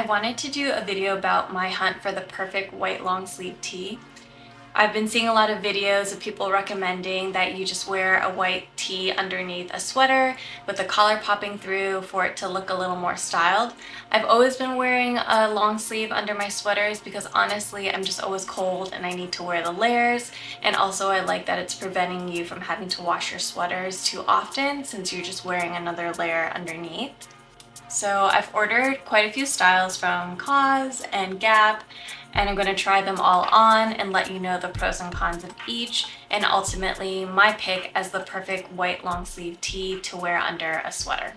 I wanted to do a video about my hunt for the perfect white long sleeve tee. I've been seeing a lot of videos of people recommending that you just wear a white tee underneath a sweater with the collar popping through for it to look a little more styled. I've always been wearing a long sleeve under my sweaters because honestly I'm just always cold and I need to wear the layers, and also I like that it's preventing you from having to wash your sweaters too often since you're just wearing another layer underneath. So I've ordered quite a few styles from Cos and Gap, and I'm going to try them all on and let you know the pros and cons of each, and ultimately my pick as the perfect white long sleeve tee to wear under a sweater.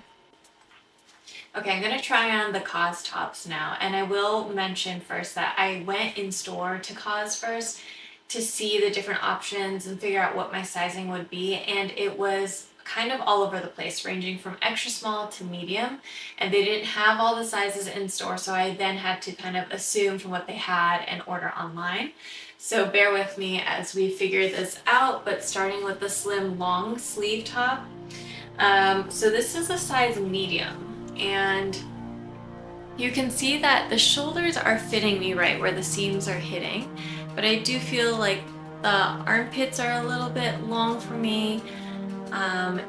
Okay, I'm going to try on the Cos tops now, and I will mention first that I went in store to Cos first to see the different options and figure out what my sizing would be, and it was kind of all over the place, ranging from extra small to medium, and they didn't have all the sizes in store, so I then had to kind of assume from what they had and order online. So bear with me as we figure this out, but starting with the slim long sleeve top. So this is a size medium, and you can see that the shoulders are fitting me right where the seams are hitting, but I do feel like the armpits are a little bit long for me.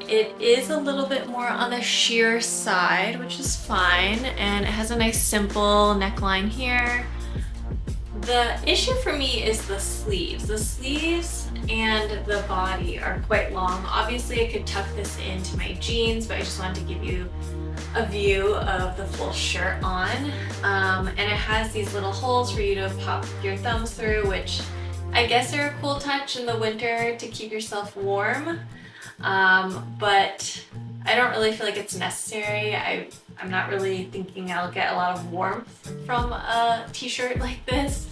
It is a little bit more on the sheer side, which is fine, and it has a nice simple neckline here. The issue for me is the sleeves. The sleeves and the body are quite long. Obviously I could tuck this into my jeans, but I just wanted to give you a view of the full shirt on. And it has these little holes for you to pop your thumbs through, which I guess are a cool touch in the winter to keep yourself warm. But I don't really feel like it's necessary. I'm not really thinking I'll get a lot of warmth from a t-shirt like this.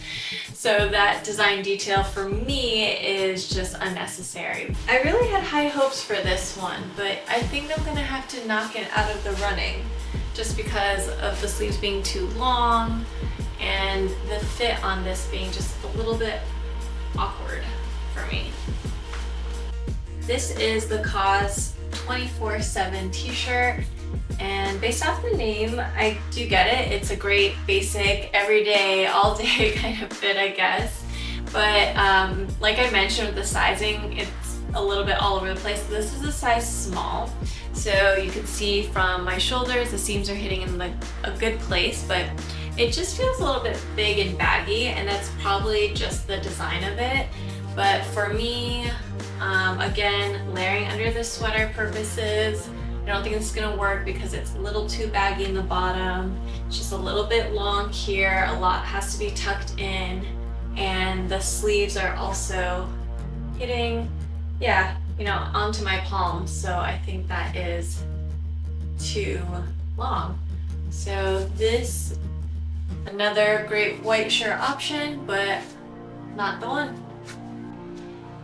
So that design detail for me is just unnecessary. I really had high hopes for this one, but I think I'm gonna have to knock it out of the running just because of the sleeves being too long and the fit on this being just a little bit awkward for me. This is the Cos 24/7 t-shirt, and based off the name, I do get it. It's a great basic, everyday, all day kind of fit, I guess. But like I mentioned with the sizing, it's a little bit all over the place. This is a size small. So you can see from my shoulders, the seams are hitting in a good place, but it just feels a little bit big and baggy, and that's probably just the design of it. But for me, again, layering under the sweater purposes, I don't think it's gonna work because it's a little too baggy in the bottom. It's just a little bit long here. A lot has to be tucked in, and the sleeves are also hitting, onto my palms. So I think that is too long. So this, another great white shirt option, but not the one.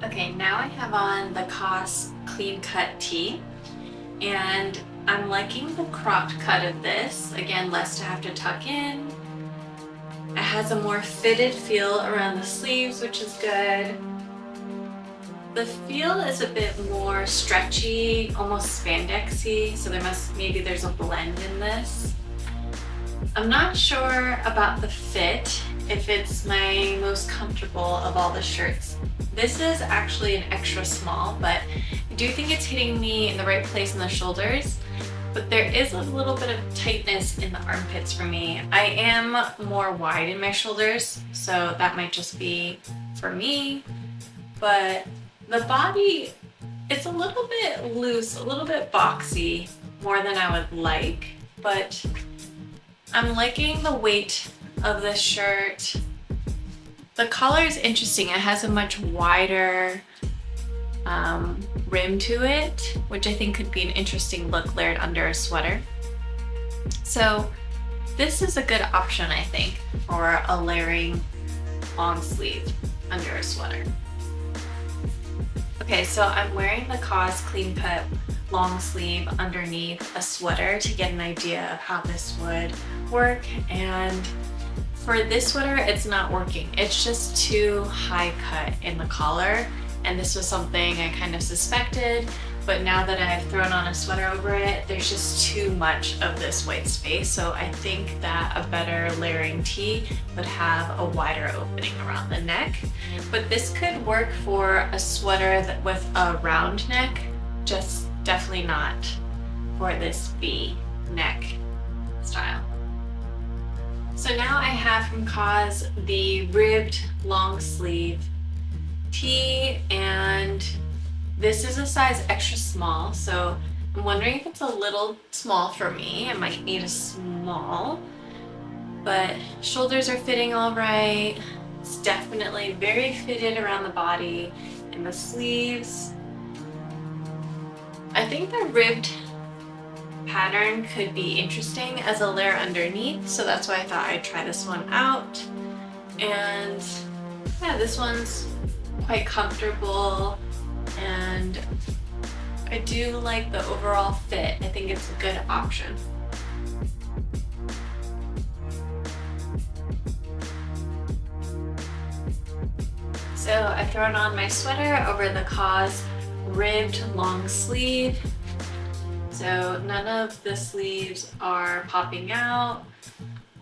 Okay, now I have on the Cos clean cut tee, and I'm liking the cropped cut of this. Again, less to have to tuck in. It has a more fitted feel around the sleeves, which is good. The feel is a bit more stretchy, almost spandexy, so maybe there's a blend in this. I'm not sure about the fit, if it's my most comfortable of all the shirts. This is actually an extra small, but I do think it's hitting me in the right place in the shoulders, but there is a little bit of tightness in the armpits for me. I am more wide in my shoulders, so that might just be for me, but the body, it's a little bit loose, a little bit boxy, more than I would like, but I'm liking the weight of this shirt. The collar is interesting. It has a much wider rim to it, which I think could be an interesting look layered under a sweater. So this is a good option, I think, for a layering long sleeve under a sweater. Okay, so I'm wearing the Cos clean cut long sleeve underneath a sweater to get an idea of how this would work, and for this sweater, it's not working. It's just too high cut in the collar, and this was something I kind of suspected, but now that I've thrown on a sweater over it, there's just too much of this white space. So I think that a better layering tee would have a wider opening around the neck. But this could work for a sweater with a round neck, just definitely not for this V neck style. So now I have from Cos the ribbed long sleeve tee, and this is a size extra small, so I'm wondering if it's a little small for me. I might need a small, but shoulders are fitting all right. It's definitely very fitted around the body and the sleeves. I think the ribbed pattern could be interesting as a layer underneath, so that's why I thought I'd try this one out. And yeah, this one's quite comfortable, and I do like the overall fit. I think it's a good option. So I've thrown on my sweater over the Cos ribbed long sleeve. So none of the sleeves are popping out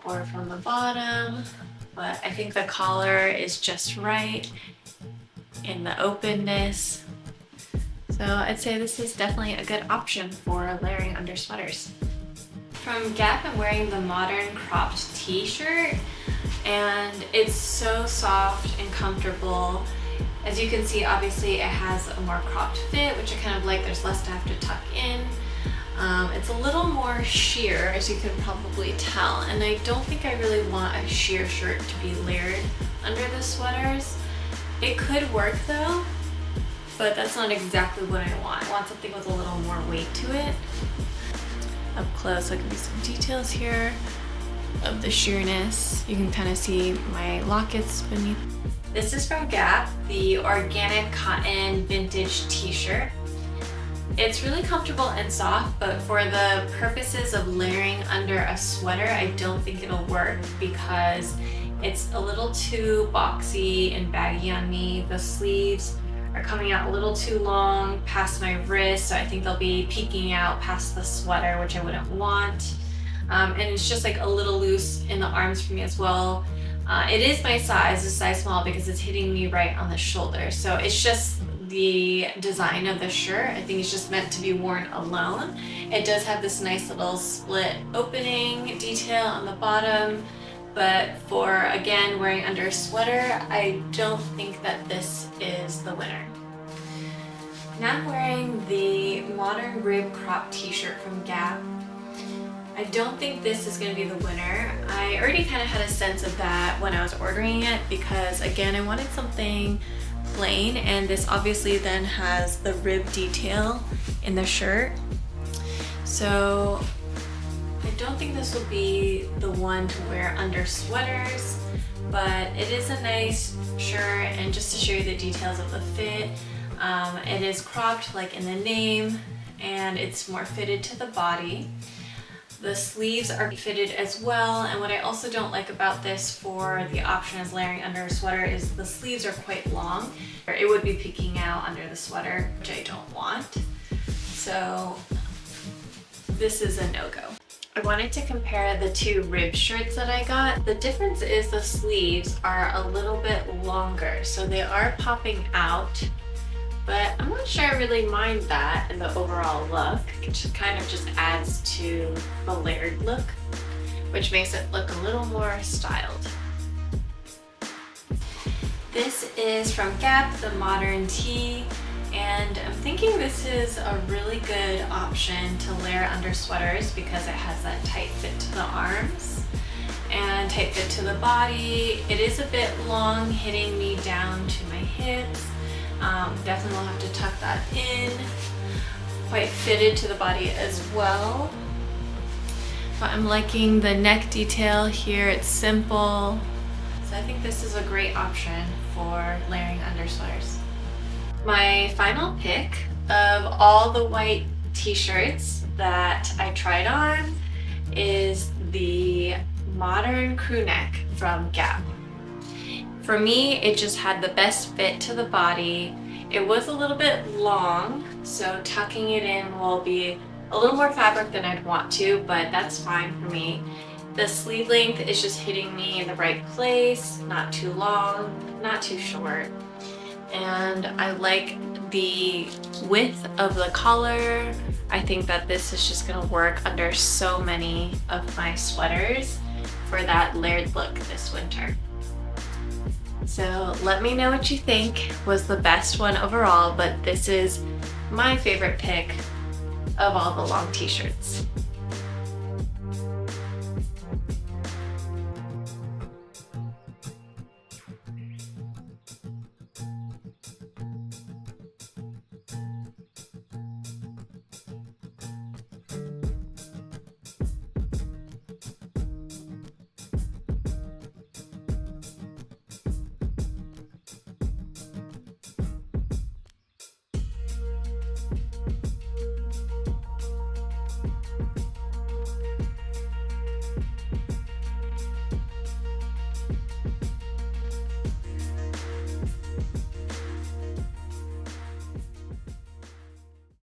or from the bottom, but I think the collar is just right in the openness. So I'd say this is definitely a good option for layering under sweaters. From Gap, I'm wearing the modern cropped t-shirt, and it's so soft and comfortable. As you can see, obviously it has a more cropped fit, which I kind of like. There's less to have to tuck in. It's a little more sheer, as you can probably tell, and I don't think I really want a sheer shirt to be layered under the sweaters. It could work though, but that's not exactly what I want. I want something with a little more weight to it. Up close, I'll give you some details here of the sheerness. You can kind of see my lockets beneath. This is from Gap, the organic cotton vintage t-shirt. It's really comfortable and soft, but for the purposes of layering under a sweater, I don't think it'll work because it's a little too boxy and baggy on me. The sleeves are coming out a little too long past my wrist, so I think they'll be peeking out past the sweater, which I wouldn't want. And it's just like a little loose in the arms for me as well. It is my size, a size small, because it's hitting me right on the shoulder. So it's just the design of the shirt. I think it's just meant to be worn alone. It does have this nice little split opening detail on the bottom, but for, again, wearing under a sweater, I don't think that this is the winner. Now I'm wearing the modern rib crop t-shirt from Gap. I don't think this is going to be the winner. I already kind of had a sense of that when I was ordering it because, again, I wanted something plain, and this obviously then has the rib detail in the shirt. So I don't think this will be the one to wear under sweaters, but it is a nice shirt, and just to show you the details of the fit, it is cropped like in the name, and it's more fitted to the body. The sleeves are fitted as well, and what I also don't like about this for the option as layering under a sweater is the sleeves are quite long. It would be peeking out under the sweater, which I don't want. So this is a no-go. I wanted to compare the two rib shirts that I got. The difference is the sleeves are a little bit longer, so they are popping out. But I'm not sure I really mind that in the overall look. It kind of just adds to the layered look, which makes it look a little more styled. This is from Gap, the modern tee, and I'm thinking this is a really good option to layer under sweaters because it has that tight fit to the arms and tight fit to the body. It is a bit long, hitting me down to my hips. Definitely will have to tuck that in. Quite fitted to the body as well. But I'm liking the neck detail here. It's simple. So I think this is a great option for layering under sweaters. My final pick of all the white t-shirts that I tried on is the modern crew neck from Gap. For me, it just had the best fit to the body. It was a little bit long, so tucking it in will be a little more fabric than I'd want to, but that's fine for me. The sleeve length is just hitting me in the right place, not too long, not too short. And I like the width of the collar. I think that this is just gonna work under so many of my sweaters for that layered look this winter. So let me know what you think was the best one overall, but this is my favorite pick of all the long t-shirts.